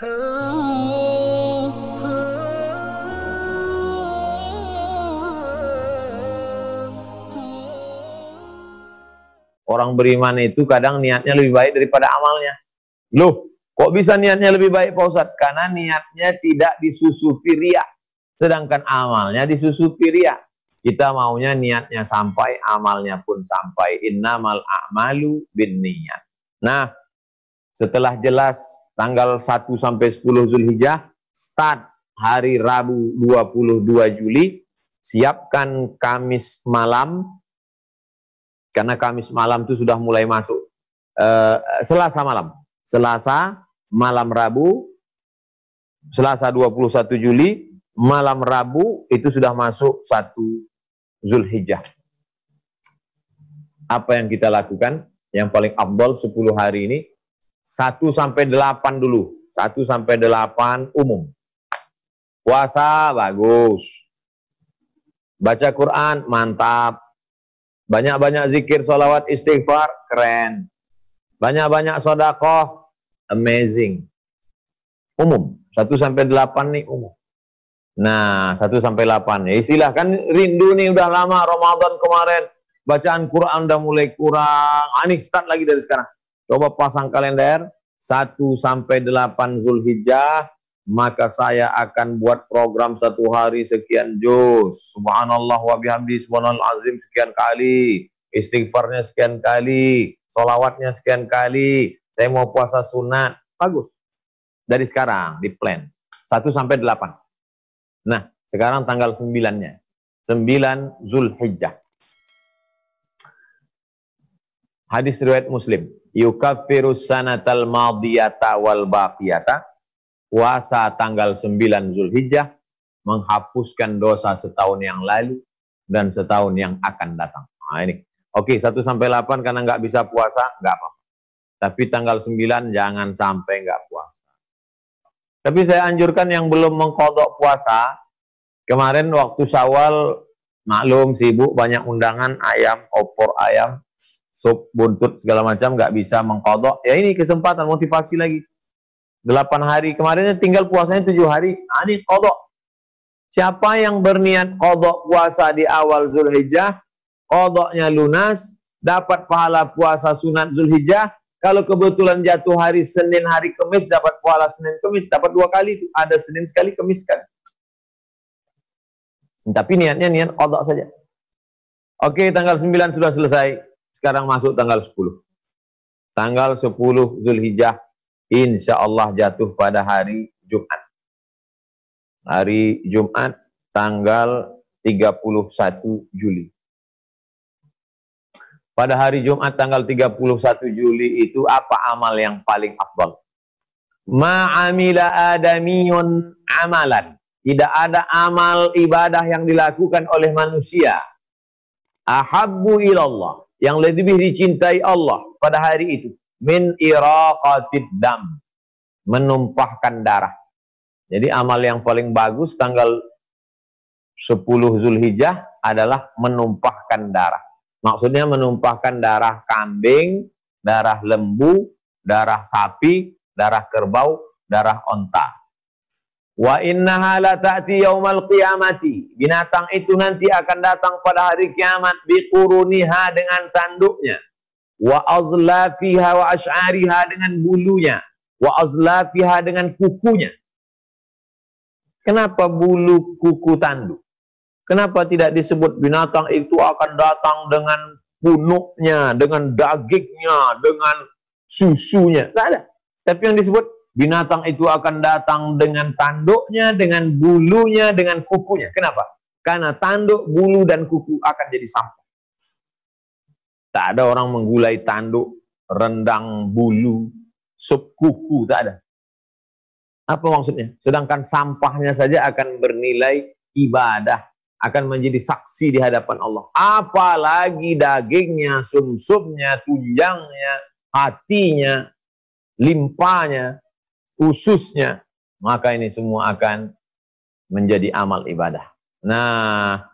Orang beriman itu kadang niatnya lebih baik daripada amalnya. Loh, kok bisa niatnya lebih baik Pak Ustadz? Karena niatnya tidak disusupi riya. Sedangkan amalnya disusupi riya. Kita maunya niatnya sampai, amalnya pun sampai. Innamal a'malu binniyat. Nah, setelah jelas tanggal 1 sampai 10 Zulhijjah, start hari Rabu 22 Juli, siapkan Kamis malam, karena Kamis malam itu sudah mulai masuk. Selasa malam Rabu, Selasa 21 Juli, malam Rabu itu sudah masuk 1 Zulhijjah. Apa yang kita lakukan? Yang paling afdal 10 hari ini, 1 sampai 8 dulu. 1 sampai 8 umum. Puasa bagus. Baca Quran mantap. Banyak-banyak zikir, sholawat, istighfar, keren. Banyak-banyak sodakoh, amazing. Umum, 1 sampai 8 nih umum. Nah, 1 sampai 8. Ya silahkan, rindu nih udah lama, Ramadan kemarin. Bacaan Quran udah mulai kurang. Ini start lagi dari sekarang. Coba pasang kalender, 1 sampai 8 Zulhijjah. Maka saya akan buat program 1 hari sekian juz. Subhanallah wa bihamdi, subhanallah azim sekian kali. Istighfarnya sekian kali. Sholawatnya sekian kali. Saya mau puasa sunat. Bagus. Dari sekarang, di plan. 1 sampai 8. Nah, sekarang tanggal 9-nya. 9 Zulhijjah. Hadis riwayat Muslim. Yukaffirus sanatal madiyata wal baqiyata. Puasa tanggal 9 Zulhijjah menghapuskan dosa setahun yang lalu dan setahun yang akan datang. Nah ini. Oke, 1 sampai 8 karena nggak bisa puasa, nggak apa-apa. Tapi tanggal 9 jangan sampai nggak puasa. Tapi saya anjurkan yang belum mengqadha puasa, kemarin waktu Syawal, maklum sibuk, banyak undangan, ayam, opor ayam, sup, buntut, segala macam, nggak bisa mengqadha. Ya ini kesempatan, motivasi lagi. 8 hari kemarinnya tinggal puasanya 7 hari. Ini qadha. Siapa yang berniat qadha puasa di awal Zulhijjah, qadhanya lunas, dapat pahala puasa sunat Zulhijjah. Kalau kebetulan jatuh hari Senin, hari Kamis, dapat pahala Senin Kamis, dapat 2 kali itu. Ada Senin sekali, Kamis sekali. Tapi niatnya niat qadha saja. Oke, tanggal 9 sudah selesai. Sekarang masuk tanggal 10. Tanggal 10 Zulhijjah insya Allah jatuh pada hari Jumat. Hari Jumat tanggal 31 Juli. Pada hari Jumat tanggal 31 Juli itu apa amal yang paling afdal? Ma'amila adamiyun amalan. Tidak ada amal ibadah yang dilakukan oleh manusia. Ahabbu ilallah. Yang lebih dicintai Allah pada hari itu. Min iraqatid dam, menumpahkan darah. Jadi amal yang paling bagus tanggal 10 Zulhijjah adalah menumpahkan darah. Maksudnya menumpahkan darah kambing, darah lembu, darah sapi, darah kerbau, darah onta. Wa innaha la ta'ti yaumal qiyamati. Binatang itu nanti akan datang pada hari kiamat biquruniha dengan tanduknya. Wa azlafiha wa ash'ariha dengan bulunya, wa azlafiha dengan kukunya. Kenapa bulu kuku tanduk? Kenapa tidak disebut binatang itu akan datang dengan punuknya, dengan dagingnya, dengan susunya? Tidak ada. Tapi yang disebut binatang itu akan datang dengan tanduknya, dengan bulunya, dengan kukunya. Kenapa? Karena tanduk, bulu, dan kuku akan jadi sampah. Tak ada orang menggulai tanduk, rendang bulu, sup kuku, tak ada. Apa maksudnya? Sedangkan sampahnya saja akan bernilai ibadah, akan menjadi saksi di hadapan Allah. Apalagi dagingnya, sumsumnya, tunjangnya, hatinya, limpanya, ususnya. Maka ini semua akan menjadi amal ibadah. Nah,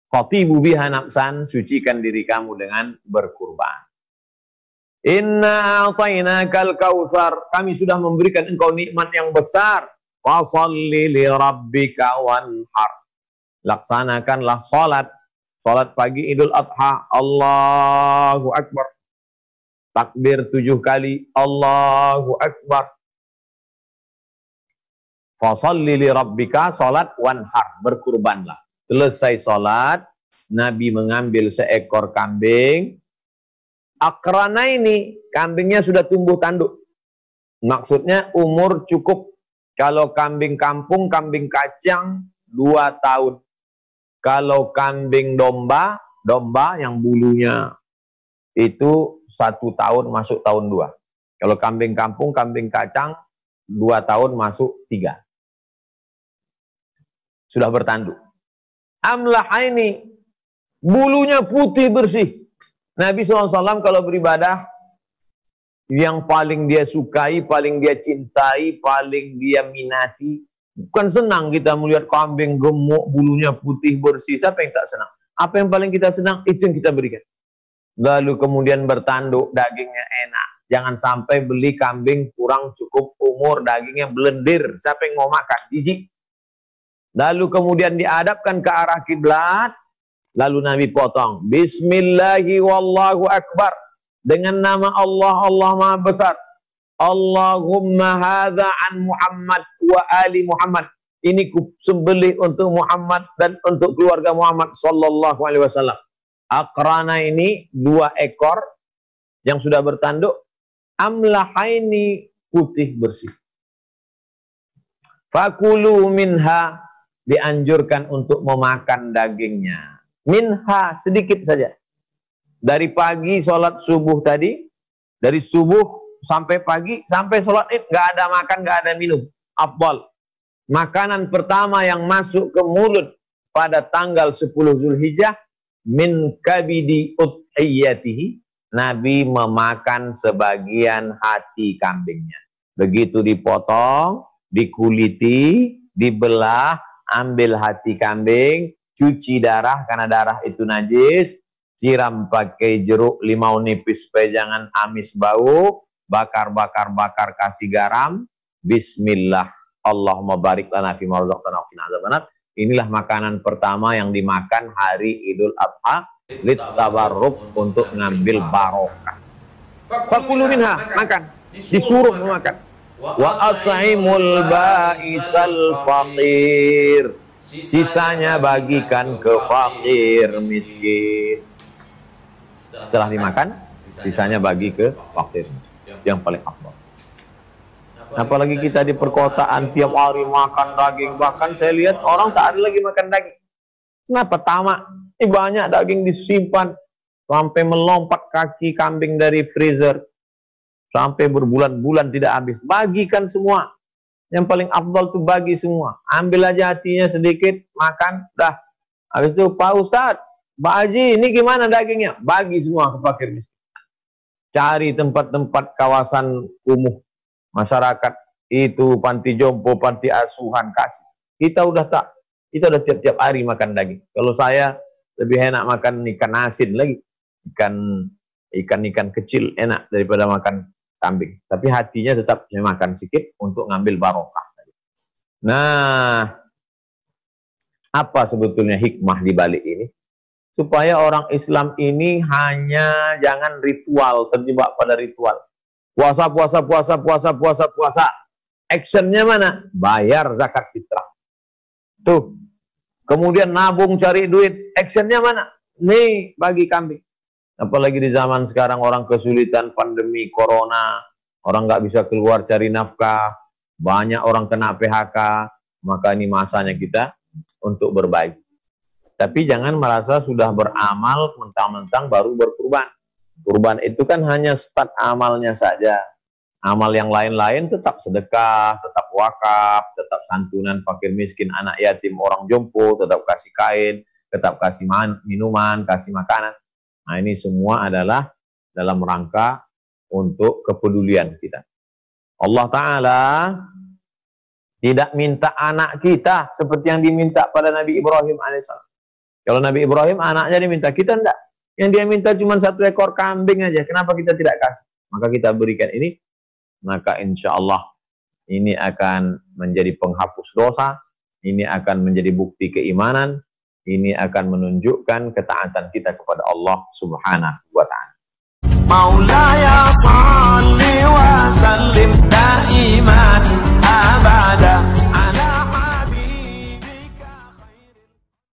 khatibu biha nafsan, sucikan diri kamu dengan berkurban. Inna a'tainakal kautsar. Kami sudah memberikan engkau nikmat yang besar. Fasholli li rabbika wanhar. Laksanakanlah salat. Salat pagi Idul Adha. Allahu Akbar. Takbir 7 kali. Allahu Akbar. Fasholli li rabbika, salat wanhar, berkurbanlah. Selesai salat, Nabi mengambil seekor kambing. Akrana ini, kambingnya sudah tumbuh tanduk. Maksudnya umur cukup. Kalau kambing kampung, kambing kacang 2 tahun. Kalau kambing domba, domba yang bulunya itu 1 tahun masuk tahun 2. Kalau kambing kampung, kambing kacang 2 tahun masuk 3. Sudah bertanduk. Amlahaini, bulunya putih bersih. Nabi SAW kalau beribadah, yang paling dia sukai, paling dia cintai, paling dia minati. Bukan senang kita melihat kambing gemuk, bulunya putih bersih. Siapa yang tak senang? Apa yang paling kita senang, itu yang kita berikan. Lalu kemudian bertanduk, dagingnya enak. Jangan sampai beli kambing kurang cukup umur, dagingnya belendir. Siapa yang mau makan? Jijik. Lalu kemudian dihadapkan ke arah kiblat. Lalu Nabi potong. Bismillahi wallahu akbar. Dengan nama Allah, Allah Maha Besar. Allahumma hadza an Muhammad wa ali Muhammad. Ini ku sembelih untuk Muhammad dan untuk keluarga Muhammad sallallahu alaihi wasallam. Akrana ini 2 ekor yang sudah bertanduk. Amlahaini, putih bersih. Fakulu minha, dianjurkan untuk memakan dagingnya. Minha, sedikit saja. Dari pagi sholat subuh tadi, dari subuh sampai pagi, sampai sholat id, nggak ada makan, nggak ada minum. Afdal. Makanan pertama yang masuk ke mulut pada tanggal 10 Zulhijjah, min kabidi udhiyatihi, Nabi memakan sebagian hati kambingnya. Begitu dipotong, dikuliti, dibelah, ambil hati kambing, cuci darah karena darah itu najis, siram pakai jeruk limau nipis supaya jangan amis bau, bakar kasih garam, bismillah, Allahumma barik lana fima razaqtana wa qina adzabannar. Inilah makanan pertama yang dimakan hari Idul Adha, litabarruk, untuk ngambil barokah. Fakulu minha, makan, disuruh memakan. Wa at'imul ba'isal faqir, sisanya bagikan ke fakir miskin. Setelah dimakan, sisanya bagi ke fakir, yang paling afdal. Apalagi kita di perkotaan tiap hari makan daging, bahkan saya lihat orang tak ada lagi makan daging. Kenapa? Tamak. Ini banyak daging disimpan sampai melompat kaki kambing dari freezer, sampai berbulan-bulan tidak habis. Bagikan semua. Yang paling afdal tuh bagi semua. Ambil aja hatinya sedikit, makan, dah. Habis itu, Pak Ustadz, Pak Haji, ini gimana dagingnya? Bagi semua ke fakir miskin. Cari tempat-tempat kawasan kumuh masyarakat, itu panti jompo, panti asuhan, kasih. Kita udah tiap-tiap hari makan daging. Kalau saya lebih enak makan ikan asin lagi, ikan kecil enak daripada makan kambing. Tapi hatinya tetap saya makan sedikit untuk ngambil barokah. Nah, apa sebetulnya hikmah di balik ini? Supaya orang Islam ini hanya jangan ritual, terjebak pada ritual. Puasa. Actionnya mana? Bayar zakat fitrah. Tuh. Kemudian nabung cari duit. Actionnya mana? Nih, bagi kambing. Apalagi di zaman sekarang orang kesulitan pandemi corona. Orang nggak bisa keluar cari nafkah. Banyak orang kena PHK. Maka ini masanya kita untuk berbagi. Tapi jangan merasa sudah beramal mentang-mentang baru berkurban. Kurban itu kan hanya start amalnya saja. Amal yang lain-lain tetap sedekah, tetap wakaf, tetap santunan fakir miskin, anak yatim, orang jompo, tetap kasih kain, tetap kasih minuman, kasih makanan. Nah, ini semua adalah dalam rangka untuk kepedulian kita. Allah Ta'ala tidak minta anak kita seperti yang diminta pada Nabi Ibrahim alaihissalam. Kalau Nabi Ibrahim anaknya diminta, kita enggak. Yang dia minta cuma 1 ekor kambing aja. Kenapa kita tidak kasih? maka kita berikan ini, maka insya Allah ini akan menjadi penghapus dosa, ini akan menjadi bukti keimanan, ini akan menunjukkan ketaatan kita kepada Allah Subhanahu wa ta'ala.